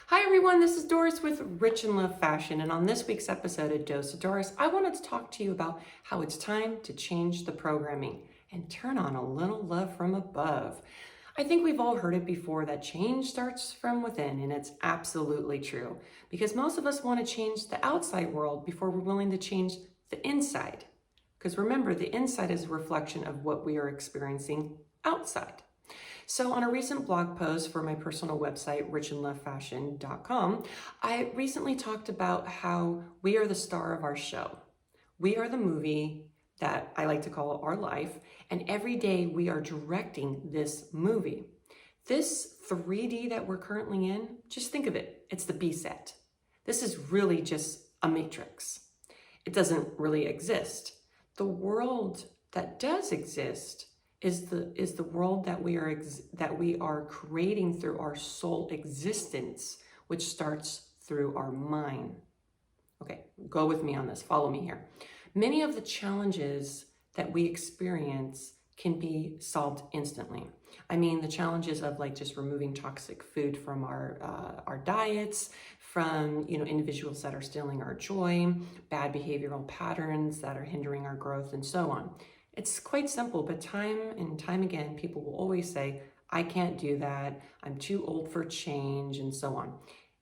Hi everyone, this is Doris with Rich and Love Fashion, and on this week's episode of Dose of Doris, I wanted to talk to you about how it's time to change the programming and turn on a little love from above. I think we've all heard it before that change starts from within, and it's absolutely true because most of us want to change the outside world before we're willing to change the inside. Because remember, the inside is a reflection of what we are experiencing outside. So on a recent blog post for my personal website, 𝒟𝑜𝓇𝒾𝓈.com, I recently talked about how we are the star of our show. We are the movie that I like to call our life, and every day we are directing this movie. This 3D that we're currently in, just think of it, it's the B set. This is really just a matrix. It doesn't really exist. The world that does exist is the world that we are creating through our soul existence, which starts through our mind. Okay, go with me on this. Follow me here. Many of the challenges that we experience can be solved instantly. I mean, the challenges of like just removing toxic food from our diets, from individuals that are stealing our joy, bad behavioral patterns that are hindering our growth, and so on. It's quite simple, but time and time again, people will always say, I can't do that, I'm too old for change, and so on.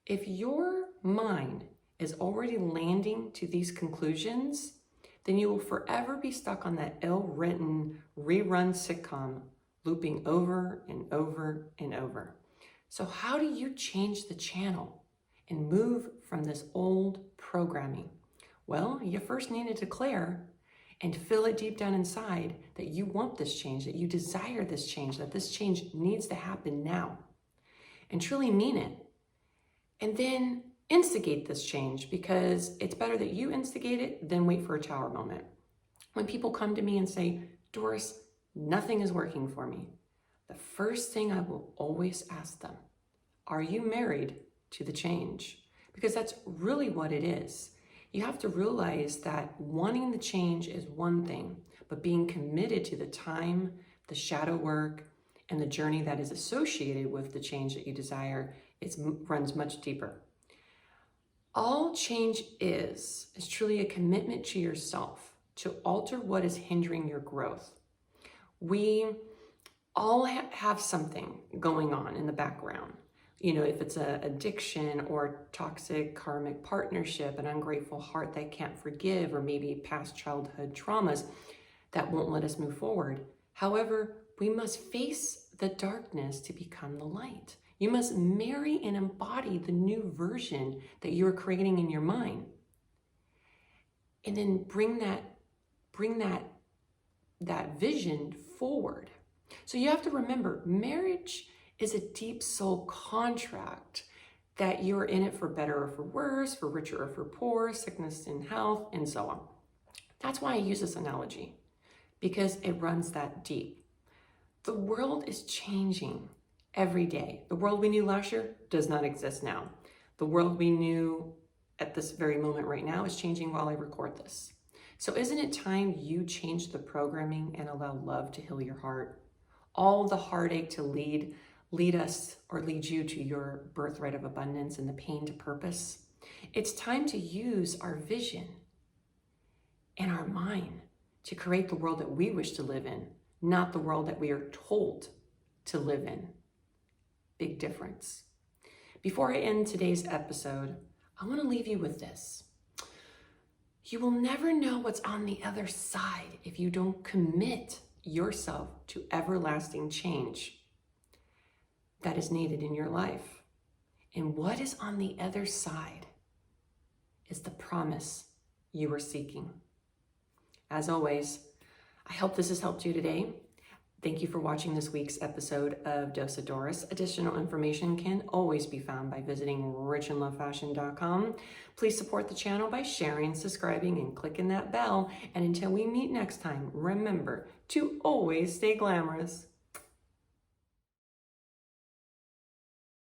If your mind is already landing to these conclusions, then you will forever be stuck on that ill-written rerun sitcom looping over and over and over. So how do you change the channel and move from this old programming? Well, you first need to declare and feel it deep down inside that you want this change, that you desire this change, that this change needs to happen now. And truly mean it. And then instigate this change, because it's better that you instigate it than wait for a tower moment. When people come to me and say, Doris, nothing is working for me, the first thing I will always ask them, are you married to the change? Because that's really what it is. You have to realize that wanting the change is one thing, but being committed to the time, the shadow work, and the journey that is associated with the change that you desire, runs much deeper. All change is truly a commitment to yourself to alter what is hindering your growth. We all have something going on in the background. If it's an addiction or toxic karmic partnership, an ungrateful heart that can't forgive, or maybe past childhood traumas that won't let us move forward. However, we must face the darkness to become the light. You must marry and embody the new version that you're creating in your mind. And then bring that vision forward. So you have to remember, marriage is a deep soul contract that you're in it for better or for worse, for richer or for poor, sickness and health, and so on. That's why I use this analogy, because it runs that deep. The world is changing every day. The world we knew last year does not exist now. The world we knew at this very moment right now is changing while I record this. So isn't it time you change the programming and allow love to heal your heart? All the heartache to lead you to your birthright of abundance, and the pain to purpose. It's time to use our vision and our mind to create the world that we wish to live in, not the world that we are told to live in. Big difference. Before I end today's episode, I want to leave you with this. You will never know what's on the other side if you don't commit yourself to everlasting change that is needed in your life. And what is on the other side is the promise you are seeking. As always, I hope this has helped you today. Thank you for watching this week's episode of Dose of Doris. Additional information can always be found by visiting 𝒟𝑜𝓇𝒾𝓈.com. Please support the channel by sharing, subscribing, and clicking that bell. And until we meet next time, remember to always stay glamorous.